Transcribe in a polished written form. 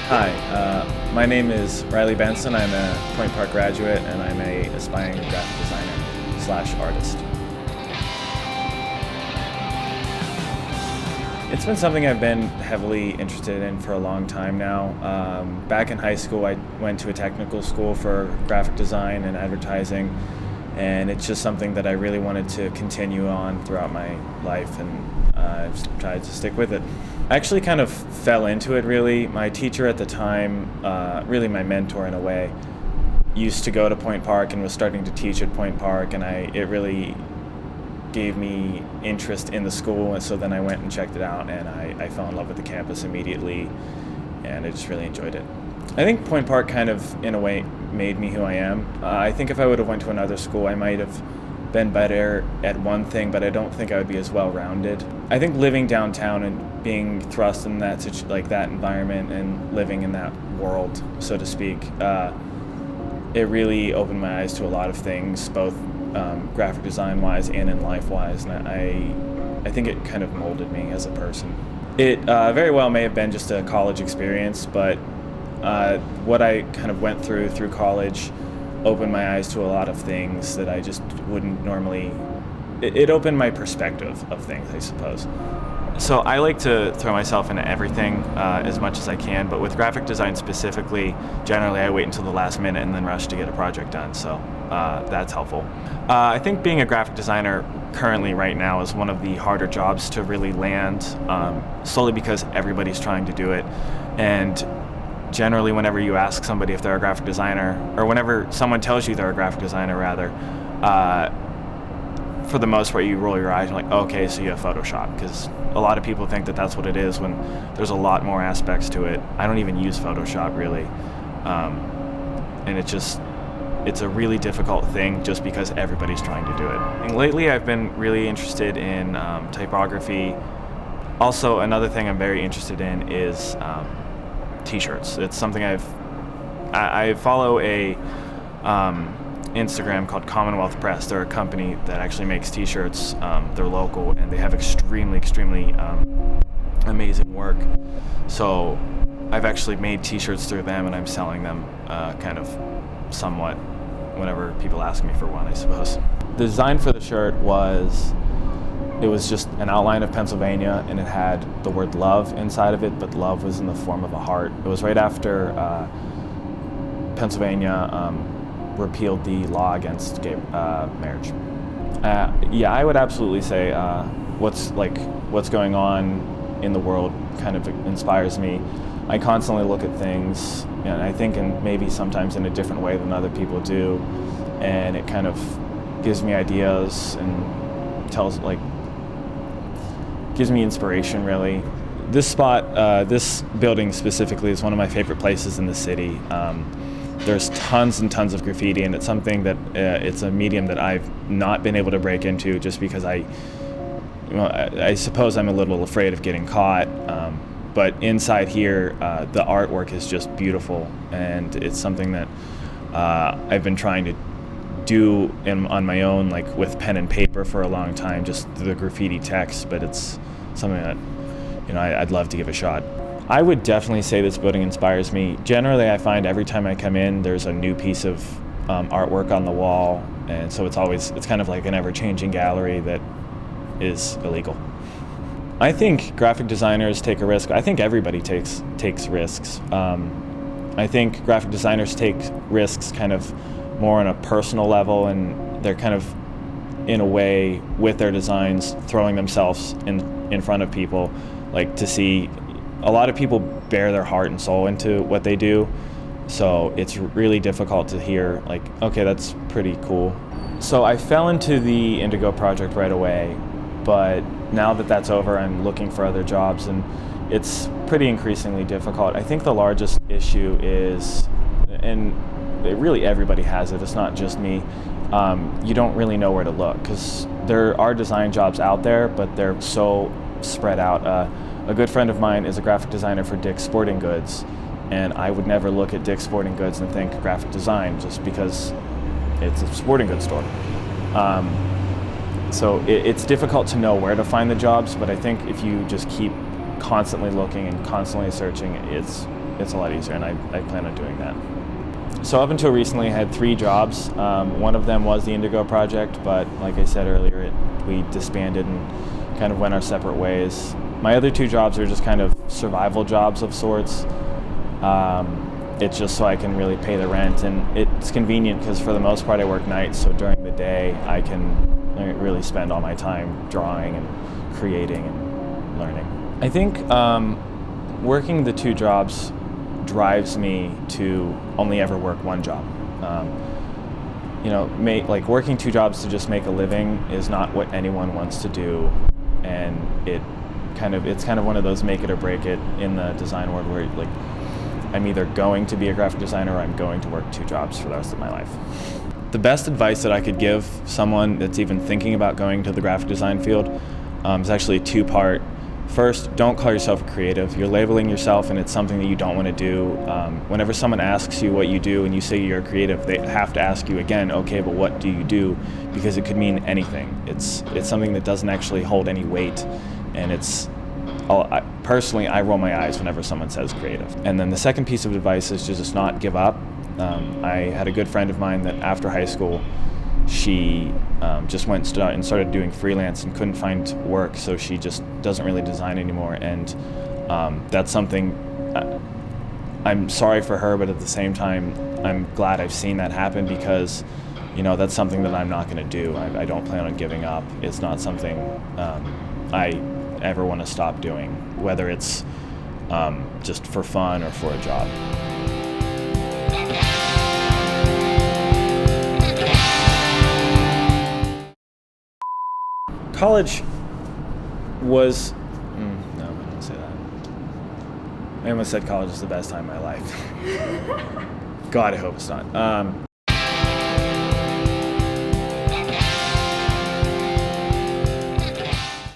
Hi, my name is Riley Benson. I'm a Point Park graduate and I'm a aspiring graphic designer slash artist. It's been something I've been heavily interested in for a long time now. Back in high school, I went to a technical school for graphic design and advertising, and it's just something that I really wanted to continue on throughout my life, and I've tried to stick with it. I actually kind of fell into it, really. My teacher at the time, really my mentor in a way, used to go to Point Park and was starting to teach at Point Park, and it really gave me interest in the school, and so then I went and checked it out, and I fell in love with the campus immediately, and I just really enjoyed it. I think Point Park kind of, in a way, made me who I am. I think if I would have went to another school, I might have been better at one thing, but I don't think I would be as well-rounded. I think living downtown and being thrust in that that environment and living in that world, so to speak, it really opened my eyes to a lot of things, both graphic design-wise and in life-wise, and I think it kind of molded me as a person. It very well may have been just a college experience, but what I kind of went through college opened my eyes to a lot of things that I just wouldn't normally. It opened my perspective of things, I suppose. So I like to throw myself into everything as much as I can, but with graphic design specifically, generally I wait until the last minute and then rush to get a project done, so that's helpful. I think being a graphic designer currently right now is one of the harder jobs to really land, solely because everybody's trying to do it, and generally whenever you ask somebody if they're a graphic designer, or whenever someone tells you they're a graphic designer rather, for the most part you roll your eyes and you're like, okay, so you have Photoshop, because a lot of people think that that's what it is when there's a lot more aspects to it. I don't even use Photoshop really, and it's a really difficult thing just because everybody's trying to do it. And lately I've been really interested in typography. Also, another thing I'm very interested in is t-shirts. It's something I follow a Instagram called Commonwealth Press. They're a company that actually makes t-shirts. They're local and they have extremely amazing work. So I've actually made t-shirts through them and I'm selling them kind of somewhat whenever people ask me for one, I suppose. The design for the shirt was just an outline of Pennsylvania, and it had the word love inside of it, but love was in the form of a heart. It was right after Pennsylvania repealed the law against gay marriage. Yeah, I would absolutely say what's going on in the world kind of inspires me. I constantly look at things, and I think maybe sometimes in a different way than other people do, and it kind of gives me ideas and gives me inspiration, really. This spot, this building specifically, is one of my favorite places in the city. There's tons and tons of graffiti, and it's something that it's a medium that I've not been able to break into just because I suppose I'm a little afraid of getting caught. But inside here, the artwork is just beautiful, and it's something that I've been trying to do on my own, like with pen and paper for a long time, just the graffiti text, but it's something that I'd love to give a shot. I would definitely say this building inspires me. Generally, I find every time I come in, there's a new piece of artwork on the wall, and so it's kind of like an ever-changing gallery that is illegal. I think graphic designers take a risk. I think everybody takes risks. I think graphic designers take risks kind of more on a personal level, and they're kind of, in a way, with their designs, throwing themselves in front of people, like to see. A lot of people bear their heart and soul into what they do, so it's really difficult to hear, like, okay, that's pretty cool. So I fell into the Indigo project right away, but now that that's over, I'm looking for other jobs, and it's pretty increasingly difficult. I think the largest issue is, and really everybody has it, it's not just me, you don't really know where to look, because there are design jobs out there, but they're so spread out. A good friend of mine is a graphic designer for Dick's Sporting Goods, and I would never look at Dick's Sporting Goods and think graphic design just because it's a sporting goods store. So it's difficult to know where to find the jobs, but I think if you just keep constantly looking and constantly searching, it's a lot easier, and I plan on doing that. So up until recently, I had 3 jobs. One of them was the Indigo project, but like I said earlier, we disbanded and kind of went our separate ways. My other 2 jobs are just kind of survival jobs of sorts. It's just so I can really pay the rent, and it's convenient because for the most part I work nights, so during the day I can really spend all my time drawing and creating and learning. I think working the 2 jobs drives me to only ever work one job. Working 2 jobs to just make a living is not what anyone wants to do, and it's kind of one of those make it or break it in the design world where I'm either going to be a graphic designer or I'm going to work 2 jobs for the rest of my life. The best advice that I could give someone that's even thinking about going to the graphic design field is actually a 2-part. First, don't call yourself a creative. You're labeling yourself, and it's something that you don't want to do. Whenever someone asks you what you do and you say you're a creative, they have to ask you again, okay, but what do you do? Because it could mean anything. It's something that doesn't actually hold any weight, and personally, I roll my eyes whenever someone says creative. And then the second piece of advice is to just not give up. I had a good friend of mine that after high school, she just went and started doing freelance and couldn't find work, so she just doesn't really design anymore. And that's something, I'm sorry for her, but at the same time, I'm glad I've seen that happen, because that's something that I'm not going to do. I don't plan on giving up. It's not something I ever want to stop doing, whether it's just for fun or for a job. College was, no, I don't say that. I almost said college is the best time of my life. God, I hope it's not.